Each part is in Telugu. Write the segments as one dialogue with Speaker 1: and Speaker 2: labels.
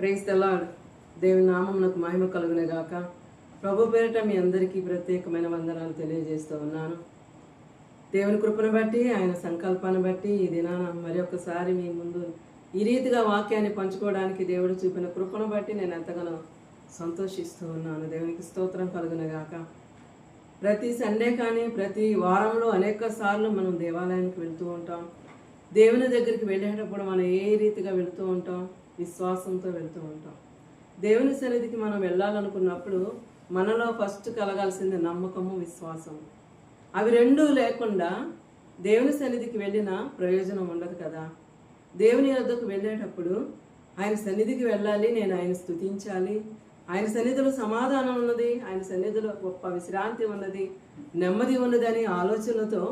Speaker 1: Praise the lord. దేవుని నామమునకు మహిమ కలుగునే గాక. ప్రభు పేరిట మీ అందరికీ ప్రత్యేకమైన వందనాలు తెలియజేస్తూ ఉన్నాను. దేవుని కృపను బట్టి, ఆయన సంకల్పాన్ని బట్టి ఈ దినాన మరి ఒక్కసారి మీ ముందు ఈ రీతిగా వాక్యాన్ని పంచుకోవడానికి దేవుడు చూపిన కృపను బట్టి నేను ఎంతగానో సంతోషిస్తూ ఉన్నాను. దేవునికి స్తోత్రం కలుగునే గాక. ప్రతి సండే కానీ ప్రతి వారంలో అనేక సార్లు మనం దేవాలయానికి వెళ్తూ ఉంటాం. దేవుని దగ్గరికి వెళ్ళేటప్పుడు మనం ఏ రీతిగా వెళుతూ ఉంటాం? విశ్వాసంతో వెళ్తూ ఉంటాం. దేవుని సన్నిధికి మనం వెళ్ళాలనుకున్నప్పుడు మనలో ఫస్ట్ కలగాల్సింది నమ్మకము, విశ్వాసము. అవి రెండూ లేకుండా దేవుని సన్నిధికి వెళ్ళిన ప్రయోజనం ఉండదు కదా. దేవుని వద్దకు వెళ్ళేటప్పుడు ఆయన సన్నిధికి వెళ్ళాలి, నేను ఆయన స్తుతించాలి, ఆయన సన్నిధిలో సమాధానం ఉన్నది, ఆయన సన్నిధిలో గొప్ప విశ్రాంతి ఉన్నది, నెమ్మది ఉన్నదని ఆలోచనతో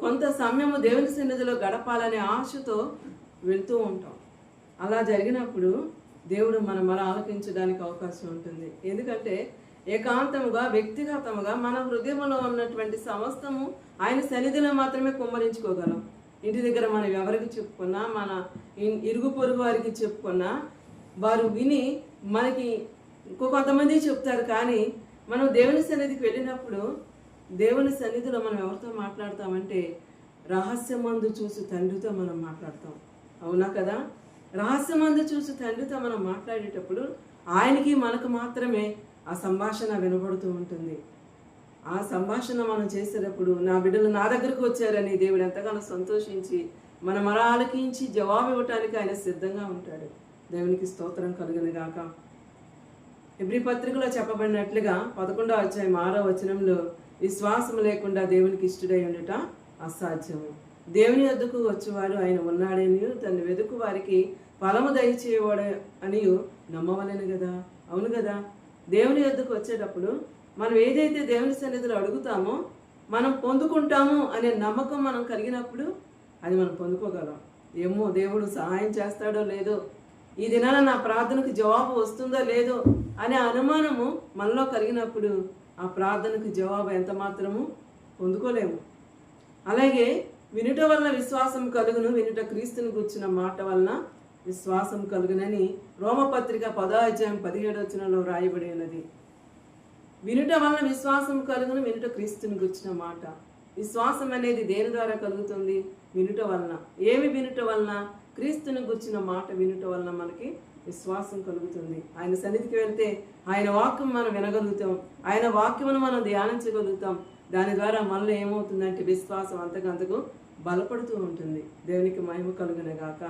Speaker 1: కొంత సమయము దేవుని సన్నిధిలో గడపాలనే ఆశతో వెళ్తూ ఉంటాం. అలా జరిగినప్పుడు దేవుడు మనం ఆలకించడానికి అవకాశం ఉంటుంది. ఎందుకంటే ఏకాంతముగా, వ్యక్తిగతముగా మన హృదయంలో ఉన్నటువంటి సమస్తము ఆయన సన్నిధిలో మాత్రమే కుమ్మరించుకోగలం. ఇంటి దగ్గర మనం ఎవరికి చెప్పుకున్నా, మన ఇరుగు పొరుగు వారికి చెప్పుకున్నా వారు విని మనకి కొంతమంది చెప్తారు. కానీ మనం దేవుని సన్నిధికి వెళ్ళినప్పుడు దేవుని సన్నిధిలో మనం ఎవరితో మాట్లాడతామంటే రహస్యమందు చూసి తండ్రితో మనం మాట్లాడతాం. అవునా కదా? రహస్యమందు చూసి తండ్రితో మనం మాట్లాడేటప్పుడు ఆయనకి మనకు మాత్రమే ఆ సంభాషణ వినబడుతూ ఉంటుంది. ఆ సంభాషణ మనం చేసేటప్పుడు నా బిడ్డలు నా దగ్గరకు వచ్చారని దేవుడు ఎంతగానో సంతోషించి మనం ఆలకించి జవాబు ఇవ్వటానికి ఆయన సిద్ధంగా ఉంటాడు. దేవునికి స్తోత్రం కలుగును గాక. హెబ్రీ పత్రికలో చెప్పబడినట్లుగా 11వ అధ్యాయం 6వ వచనంలో విశ్వాసం లేకుండా దేవునికి ఇష్టడై ఉండుట అసాధ్యము. దేవుని వద్దకు వచ్చేవాడు ఆయన ఉన్నాడని, తను వెదుకు వారికి ఫలము దయచేవాడు అని నమ్మవలేను కదా. అవును కదా? దేవుని వద్దకు వచ్చేటప్పుడు మనం ఏదైతే దేవుని సన్నిధిలో అడుగుతామో మనం పొందుకుంటాము అనే నమ్మకం మనం కలిగినప్పుడు అది మనం పొందుకోగలం. ఏమో దేవుడు సహాయం చేస్తాడో లేదో, ఈ దినాన నా ప్రార్థనకు జవాబు వస్తుందో లేదో అనే అనుమానము మనలో కలిగినప్పుడు ఆ ప్రార్థనకు జవాబు ఎంత మాత్రము పొందుకోలేము. అలాగే వినుట వలన విశ్వాసం కలుగును, వినుట క్రీస్తుని కూర్చున్న మాట వలన విశ్వాసం కలుగునని రోమపత్రిక 10వ అధ్యాయం 17వ వచనంలో రాయబడి ఉన్నది. వినుట వలన విశ్వాసం కలుగును, వినుట క్రీస్తుని కూర్చున్న మాట. విశ్వాసం అనేది దేని ద్వారా కలుగుతుంది? వినుట వలన. ఏమి వినుట వలన? క్రీస్తుని గుర్చిన మాట వినుట వలన మనకి విశ్వాసం కలుగుతుంది. ఆయన సన్నిధికి వెళ్తే ఆయన వాక్యం మనం వినగలుగుతాం, ఆయన వాక్యమును మనం ధ్యానించగలుగుతాం. దాని ద్వారా మనలో ఏమవుతుందంటే విశ్వాసం అంతకంతకు బలపడుతూ ఉంటుంది. దేవునికి మహిమ కలుగునే గాక.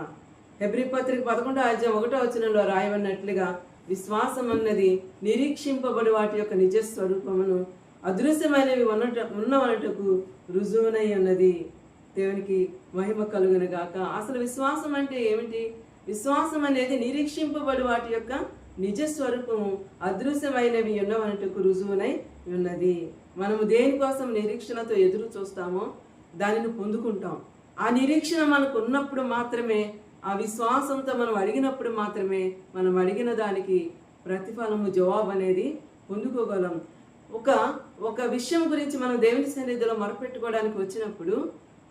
Speaker 1: హెబ్రీ పత్రిక 11వ అధ్యాయం 1వ వచనంలో రాయబడినట్లుగా విశ్వాసం అన్నది నిరీక్షింపబడి వాటి యొక్క నిజ స్వరూపమును అదృశ్యమైనవి ఉన్నవనటకు రుజువునై ఉన్నది. దేవునికి మహిమ కలుగును గాక. అసలు విశ్వాసం అంటే ఏమిటి? విశ్వాసం అనేది నిరీక్షింపబడి వాటి యొక్క నిజ స్వరూపము అదృశ్యమైనవి ఉన్నవనటకు రుజువునై ఉన్నది. మనము దేనికోసం నిరీక్షణతో ఎదురు చూస్తామో దానిని పొందుకుంటాం. ఆ నిరీక్షణ మనకు ఉన్నప్పుడు మాత్రమే, ఆ విశ్వాసంతో మనం అడిగినప్పుడు మాత్రమే మనం అడిగిన దానికి ప్రతిఫలము, జవాబు అనేది పొందుకోగలం. ఒక విషయం గురించి మనం దేవుని సన్నిధిలో మొరపెట్టుకోవడానికి వచ్చినప్పుడు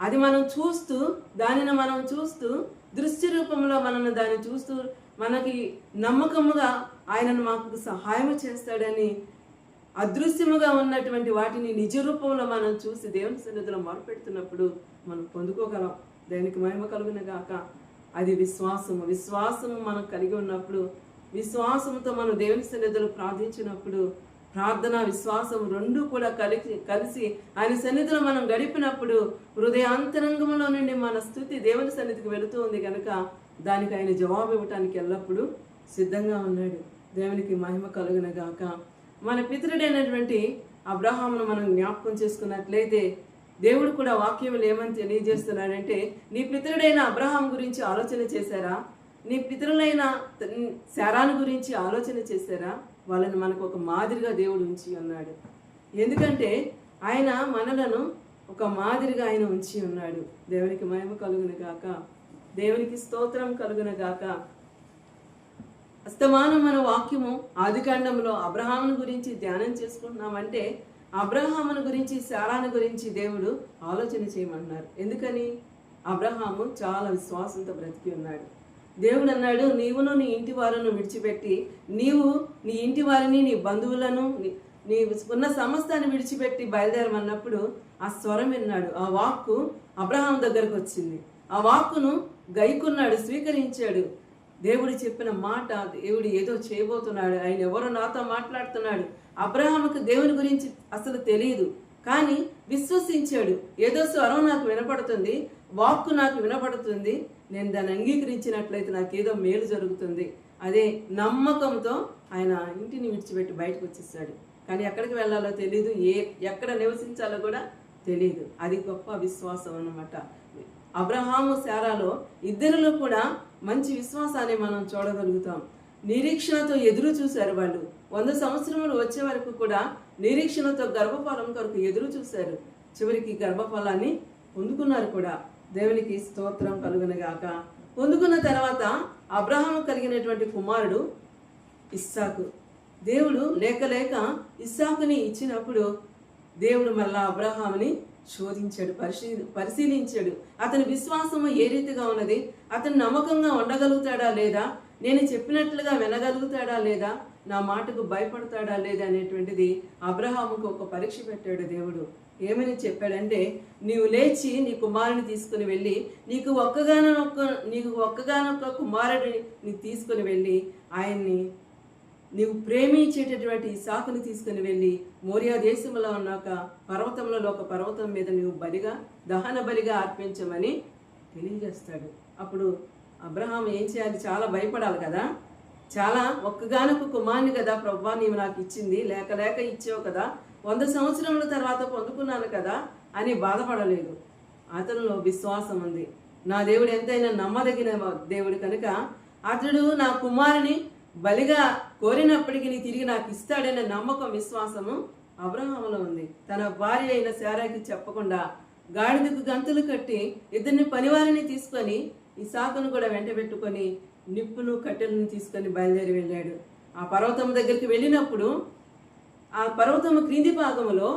Speaker 1: అది మనం చూస్తూ, దానిని మనం చూస్తూ, దృశ్య రూపంలో మనల్ని దాన్ని చూస్తూ మనకి నమ్మకముగా ఆయనను మాకు సహాయం చేస్తాడని అదృశ్యముగా ఉన్నటువంటి వాటిని నిజ రూపంలో మనం చూసి దేవుని సన్నిధిలో మొరపెడుతున్నప్పుడు మనం పొందుకోగలం. దేవునికి మహిమ కలుగును గాక. అది విశ్వాసము. విశ్వాసము మనం కలిగి ఉన్నప్పుడు, విశ్వాసంతో మనం దేవుని సన్నిధిలో ప్రార్థించినప్పుడు, ప్రార్థన విశ్వాసం రెండు కూడా కలిసి ఆయన సన్నిధిలో మనం గడిపినప్పుడు హృదయాంతరంగంలో నుండి మన స్తుతి దేవుని సన్నిధికి వెళుతూ ఉంది కనుక దానికి ఆయన జవాబు ఇవ్వటానికి ఎల్లప్పుడూ సిద్ధంగా ఉన్నాడు. దేవునికి మహిమ కలుగును గాక. మన పితరుడైనటువంటి అబ్రహామును మనం జ్ఞాపకం చేసుకున్నట్లయితే దేవుడు కూడా వాక్యములు ఏమని తెలియజేస్తున్నాడంటే, నీ పితరుడైన అబ్రహాం గురించి ఆలోచన చేశారా? నీ పితరులైన శారాను గురించి ఆలోచన చేశారా? వాళ్ళని మనకు ఒక మాదిరిగా దేవుడు ఉంచి ఉన్నాడు. ఎందుకంటే ఆయన మనలను ఒక మాదిరిగా ఆయన ఉంచి ఉన్నాడు. దేవునికి మహిమ కలుగును గాక. దేవునికి స్తోత్రం కలుగును గాక. అస్తమానం మన వాక్యము ఆదికాండంలో అబ్రహామును గురించి ధ్యానం చేసుకుంటున్నామంటే అబ్రహామును గురించి, శారాను గురించి దేవుడు ఆలోచన చేయమన్నారు. ఎందుకని? అబ్రహాము చాలా విశ్వాసంతో బ్రతికి ఉన్నాడు. దేవుడు అన్నాడు, నీవును నీ ఇంటి వారును విడిచిపెట్టి, నీవు నీ ఇంటి వారిని, నీ బంధువులను, నీ ఉన్న సమస్తాన్ని విడిచిపెట్టి బయలుదేరమన్నప్పుడు ఆ స్వరం విన్నాడు. ఆ వాక్కు అబ్రహాం దగ్గరకు వచ్చింది. ఆ వాక్కును గైకున్నాడు, స్వీకరించాడు. దేవుడు చెప్పిన మాట, దేవుడు ఏదో చేయబోతున్నాడు, ఆయన ఎవరో నాతో మాట్లాడుతున్నాడు. అబ్రహాముకు దేవుని గురించి అసలు తెలియదు, కానీ విశ్వసించాడు. ఏదో స్వరం నాకు వినపడుతుంది, వాక్కు నాకు వినపడుతుంది, నేను దాన్ని అంగీకరించినట్లయితే నాకేదో మేలు జరుగుతుంది. అదే నమ్మకంతో ఆయన ఇంటిని విడిచిపెట్టి బయటకు వచ్చేసాడు. కానీ ఎక్కడికి వెళ్ళాలో తెలియదు, ఎక్కడ నివసించాలో కూడా తెలియదు. అది గొప్ప విశ్వాసం అన్నమాట. అబ్రహాము శారాలో ఇద్దరిలో కూడా మంచి విశ్వాసాన్ని మనం చూడగలుగుతాం. నిరీక్షణతో ఎదురు చూశారు వాళ్ళు. 100 సంవత్సరములు వచ్చే వరకు కూడా నిరీక్షణతో గర్భఫలం కొరకు ఎదురు చూశారు. చివరికి గర్భఫలాన్ని పొందుకున్నారు కూడా. దేవునికి స్తోత్రం కలుగునగాక. పొందుకున్న తర్వాత అబ్రహాము కలిగినటువంటి కుమారుడు ఇస్సాకు. దేవుడు లేక ఇస్సాకుని ఇచ్చినప్పుడు దేవుడు మళ్ళా అబ్రహాముని శోధించాడు, పరిశీలించాడు. అతని విశ్వాసము ఏ రీతిగా ఉన్నది, అతను నమ్మకంగా ఉండగలుగుతాడా లేదా, నేను చెప్పినట్లుగా వినగలుగుతాడా లేదా, నా మాటకు భయపడతాడా లేదా అనేటువంటిది అబ్రహాముకు ఒక పరీక్ష పెట్టాడు దేవుడు. ఏమని చెప్పాడంటే, నీవు లేచి నీ కుమారుని తీసుకుని వెళ్ళి, నీకు ఒక్కగానొక్క కుమారుడిని తీసుకుని వెళ్ళి, ఆయన్ని నీవు ప్రేమించేటటువంటి ఇస్సాకుని తీసుకుని వెళ్ళి మోరియా దేశంలో ఉన్న ఒక పర్వతం మీద నీవు దహన బలిగా అర్పించమని తెలియజేస్తాడు. అప్పుడు అబ్రహాం ఏం చేయాలి? చాలా భయపడాలి కదా. చాలా ఒక్కగానొక్క కుమారుని కదా ప్రభువా నీవు నాకు ఇచ్చింది, లేక ఇచ్చావు కదా, 100 సంవత్సరముల తర్వాత పొందుకున్నాను కదా అని బాధపడలేదు. అతనిలో విశ్వాసం ఉంది. నా దేవుడు ఎంతైనా నమ్మదగిన దేవుడు కనుక అతడు నా కుమారుని బలిగా కోరినప్పటికీ తిరిగి నాకు ఇస్తాడనే నమ్మకం, విశ్వాసము అబ్రహాములో ఉంది. తన భార్య అయిన శారాకి చెప్పకుండా గాడిదకు గంతులు కట్టి ఇద్దరిని పనివారిని తీసుకొని ఇస్సాకును కూడా వెంట పెట్టుకొని నిప్పును కట్టెలను తీసుకొని బయలుదేరి వెళ్ళాడు. ఆ పర్వతం దగ్గరికి వెళ్ళినప్పుడు ఆ పర్వతము క్రింది భాగంలో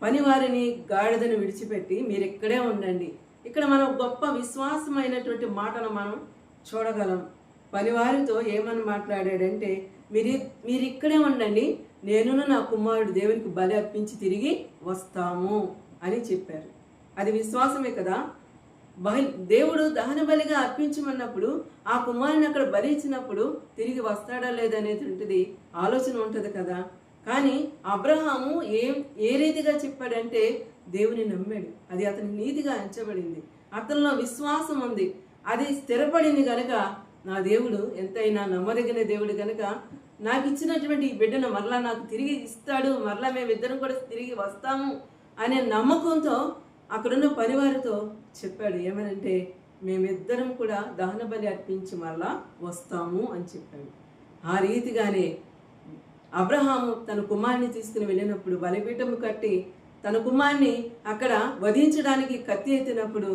Speaker 1: పనివారిని గాడిదను విడిచిపెట్టి మీరు ఇక్కడే ఉండండి. ఇక్కడ మనం గొప్ప విశ్వాసమైనటువంటి మాటను మనం చూడగలం. పనివారితో ఏమని మాట్లాడాడంటే, మీరు ఇక్కడే ఉండండి, నేను నా కుమారుడు దేవునికి బలి అర్పించి తిరిగి వస్తాము అని చెప్పారు. అది విశ్వాసమే కదా. దేవుడు దహన బలిగా అర్పించమన్నప్పుడు ఆ కుమారుని అక్కడ బలి ఇచ్చినప్పుడు తిరిగి వస్తాడా లేదనేటువంటిది ఆలోచన ఉంటుంది కదా. కానీ అబ్రహాము ఏ రీతిగా చెప్పాడంటే దేవుని నమ్మాడు. అది అతని నీతిగా ఎంచబడింది. అతనిలో విశ్వాసం ఉంది, అది స్థిరపడింది కనుక నా దేవుడు ఎంతైనా నమ్మదగిన దేవుడు కనుక నాకు ఇచ్చినటువంటి ఈ బిడ్డను మరలా నాకు తిరిగి ఇస్తాడు, మరలా మేమిద్దరం కూడా తిరిగి వస్తాము అనే నమ్మకంతో అక్కడున్న పనివారితో చెప్పాడు. ఏమనంటే మేమిద్దరం కూడా దహన బలి అర్పించి మరలా వస్తాము అని చెప్పాడు. ఆ రీతిగానే అబ్రహాము తన కుమారుని తీసుకుని వెళ్ళినప్పుడు బలిపీఠము కట్టి తన కుమారుని అక్కడ వధించడానికి కత్తి ఎత్తినప్పుడు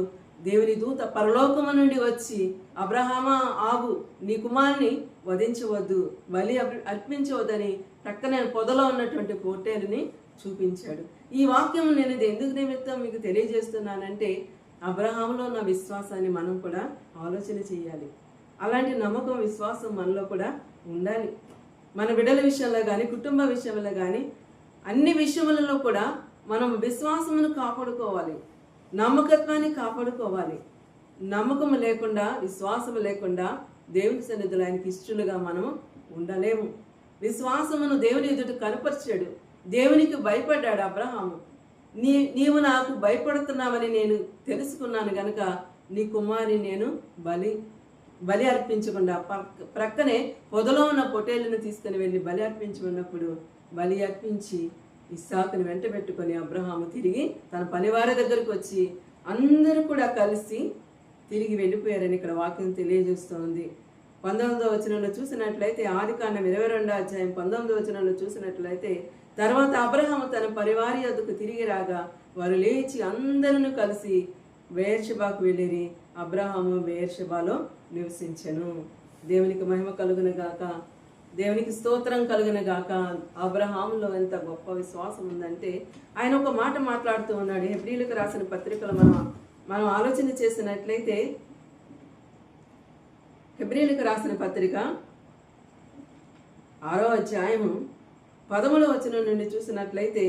Speaker 1: దేవుని దూత పరలోకము నుండి వచ్చి, అబ్రహామా ఆగు, నీ కుమారుని వధించవద్దు, బలి అర్పించవద్దని ప్రక్కనే పొదలో ఉన్నటువంటి పొట్టేలుని చూపించాడు. ఈ వాక్యం నేను ఇది ఎందుకు నిమిత్తం మీకు తెలియజేస్తున్నానంటే అబ్రహాములో ఉన్న విశ్వాసాన్ని మనం కూడా ఆలోచన చేయాలి. అలాంటి నమ్మకం, విశ్వాసం మనలో కూడా ఉండాలి. మన బిడ్డల విషయంలో కానీ, కుటుంబ విషయంలో కానీ, అన్ని విషయములలో కూడా మనం విశ్వాసమును కాపాడుకోవాలి, నమ్మకత్వాన్ని కాపాడుకోవాలి. నమ్మకము లేకుండా, విశ్వాసము లేకుండా దేవుని సన్నిధిలో ఆయనకి ఇష్టలుగా మనము ఉండలేము. విశ్వాసమును దేవుని ఎదుట కనపరిచాడు. దేవునికి భయపడ్డాడు అబ్రహాము. నీవు నాకు భయపడుతున్నావని నేను తెలుసుకున్నాను గనుక నీ కుమారుని నేను బలి అర్పించకుండా ప్రక్కనే పొదలో ఉన్న పొట్టేళ్లను తీసుకుని వెళ్ళి బలి అర్పించుకున్నప్పుడు బలి అర్పించి ఇస్సాకుని వెంట పెట్టుకొని అబ్రహాము తిరిగి తన పనివారి దగ్గరకు వచ్చి అందరూ కూడా కలిసి తిరిగి వెళ్ళిపోయారని ఇక్కడ వాక్యం తెలియజేస్తోంది. 19వ వచనంలో చూసినట్లయితే, ఆదికాండం 22వ అధ్యాయం 19వ వచనంలో చూసినట్లయితే, తర్వాత అబ్రహాము తన పరివారి వద్దకు తిరిగి రాగా వారు లేచి అందరూ కలిసి బెయేర్షెబాకు వెళ్ళిరి. అబ్రహాము బెయేర్షెబాలో నివసించెను. దేవునికి మహిమ కలుగును గాక, దేవునికి స్తోత్రం కలుగును గాక. అబ్రహాములో ఎంత గొప్ప విశ్వాసం ఉందంటే ఆయన ఒక మాట మాట్లాడుతూ ఉన్నాడు. హెబ్రీయులకు రాసిన పత్రికలు మనం ఆలోచన చేసినట్లయితే హెబ్రీయులకు రాసిన పత్రిక 6వ అధ్యాయము 10వ వచనం నుండి చూసినట్లయితే,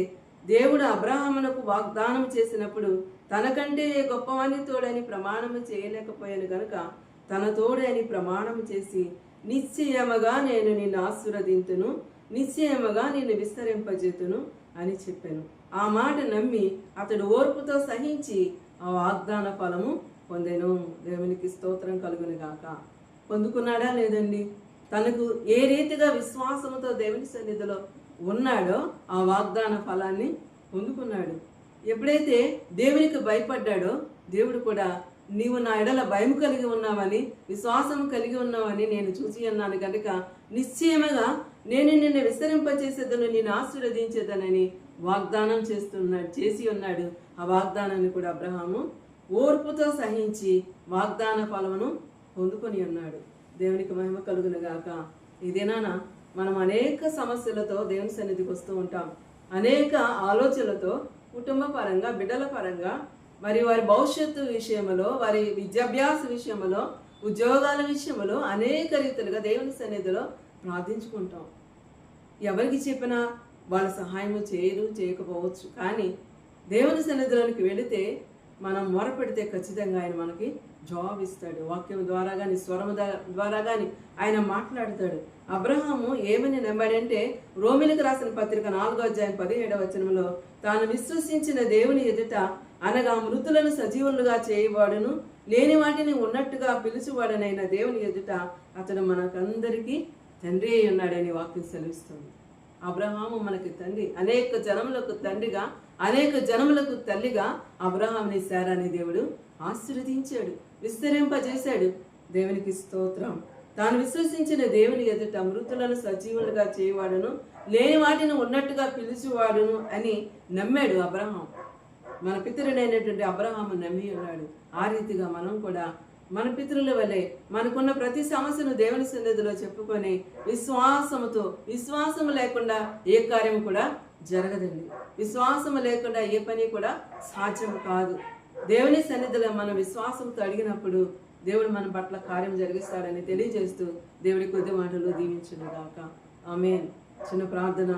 Speaker 1: దేవుడు అబ్రహామునకు వాగ్దానం చేసినప్పుడు తనకంటే గొప్పవాని తోడని ప్రమాణము చేయలేకపోయాను గనుక తన తోడని ప్రమాణం చేసి, నిశ్చయముగా నేను నిన్ను ఆశీర్వదింతును, నిశ్చయముగా నిన్ను విస్తరింపజేతును అని చెప్పాను. ఆ మాట నమ్మి అతడు ఓర్పుతో సహించి ఆ వాగ్దాన ఫలము పొందెను. దేవునికి స్తోత్రం కలుగును గాక. పొందుకున్నాడా లేదండి? తనకు ఏ రీతిగా విశ్వాసంతో దేవుని సన్నిధిలో ఉన్నాడో ఆ వాగ్దాన ఫలాన్ని పొందుకున్నాడు. ఎప్పుడైతే దేవునికి భయపడ్డాడో దేవుడు కూడా, నీవు నా ఎడల భయం కలిగి ఉన్నావని, విశ్వాసం కలిగి ఉన్నావని నేను చూసి అన్నాను కనుక నిశ్చయముగా నేను నిన్ను విస్తరింపచేసేదను, నిన్ను ఆశీర్వదించేదనని వాగ్దానం చేసి ఉన్నాడు. ఆ వాగ్దానాన్ని కూడా అబ్రహాము ఓర్పుతో సహించి వాగ్దాన ఫలమును పొందుకొని ఉన్నాడు. దేవునికి మహిమ కలుగును గాక. ఈ దినాన మనం అనేక సమస్యలతో దేవుని సన్నిధికి వస్తూ ఉంటాం. అనేక ఆలోచనలతో కుటుంబ పరంగా, బిడ్డల పరంగా, మరి వారి భవిష్యత్తు విషయంలో, వారి విద్యాభ్యాస విషయంలో, ఉద్యోగాల విషయంలో అనేక రీతిలుగా దేవుని సన్నిధిలో ప్రార్థించుకుంటాం. ఎవరికి చెప్పినా వాళ్ళ సహాయము చేయకపోవచ్చు. కానీ దేవుని సన్నిధిలోనికి వెళితే మనం మొరపెడితే ఖచ్చితంగా ఆయన మనకి జవాబు ఇస్తాడు. వాక్యం ద్వారా కానీ, స్వరము ద్వారా కానీ ఆయన మాట్లాడతాడు. అబ్రహాము ఏమని నమ్మాడంటే, రోమిలకు రాసిన పత్రిక 4వ అధ్యాయం 17వ వచనంలో, తాను విశ్వసించిన దేవుని ఎదుట అనగా మృతులను సజీవులుగా చేయవాడును, లేని వాటిని ఉన్నట్టుగా పిలుచువాడనైన దేవుని ఎదుట అతడు మనకందరికీ తండ్రి అయి ఉన్నాడని వాక్యం సెలవిస్తుంది. అబ్రహాము మనకి తండ్రి, అనేక జనములకు తండ్రిగా, అనేక జనములకు తల్లిగా అబ్రహాముని శారాని దేవుడు ఆశీర్వదించాడు, విస్తరింపజేశాడు. దేవునికి స్తోత్రం. తాను విశ్వసించిన దేవుని ఎదుట మృతులను సజీవులుగా చేయవాడును, లేని వాటిని ఉన్నట్టుగా పిలుచువాడును అని నమ్మాడు అబ్రహాం. మన పితరుడైనటువంటి అబ్రహాము నమ్మి ఉన్నాడు. ఆ రీతిగా మనం కూడా మన పితరుల వలె మనకున్న ప్రతి సమస్యను దేవుని సన్నిధిలో చెప్పుకొని విశ్వాసము లేకుండా ఏ కార్యము కూడా జరగదండి. విశ్వాసము లేకుండా ఏ పని కూడా సాధ్యం కాదు. దేవుని సన్నిధిలో మనం విశ్వాసంతో అడిగినప్పుడు దేవుడు మన పట్ల కార్యం జరిగిస్తాడని తెలియజేస్తూ దేవుడి కొద్ది మాటలు దీవించును గాక. ఆమేన్. చిన్న ప్రార్థన.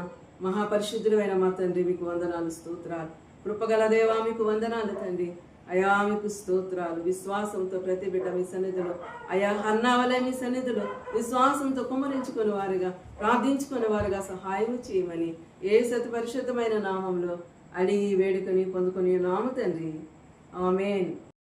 Speaker 1: మహాపరిశుద్ధుడైన మా తండ్రి, మీకు వందనాలు, స్తోత్రాలు. కృపగల దేవా, మీకు వందనాలు తండ్రి. అయా, మీకు స్తోత్రాలు. విశ్వాసంతో ప్రతి బిడ్డ మీ సన్నిధిలో, అయా హన్నావలే మీ సన్నిధిలో విశ్వాసంతో కుమ్మరించుకుని వారుగా, ప్రార్థించుకునే వారుగా సహాయం చేయమని యేసు పరిశుద్ధమైన నామంలో అడిగి వేడుకొని పొందుకొని నామ తండ్రి. ఆమేన్.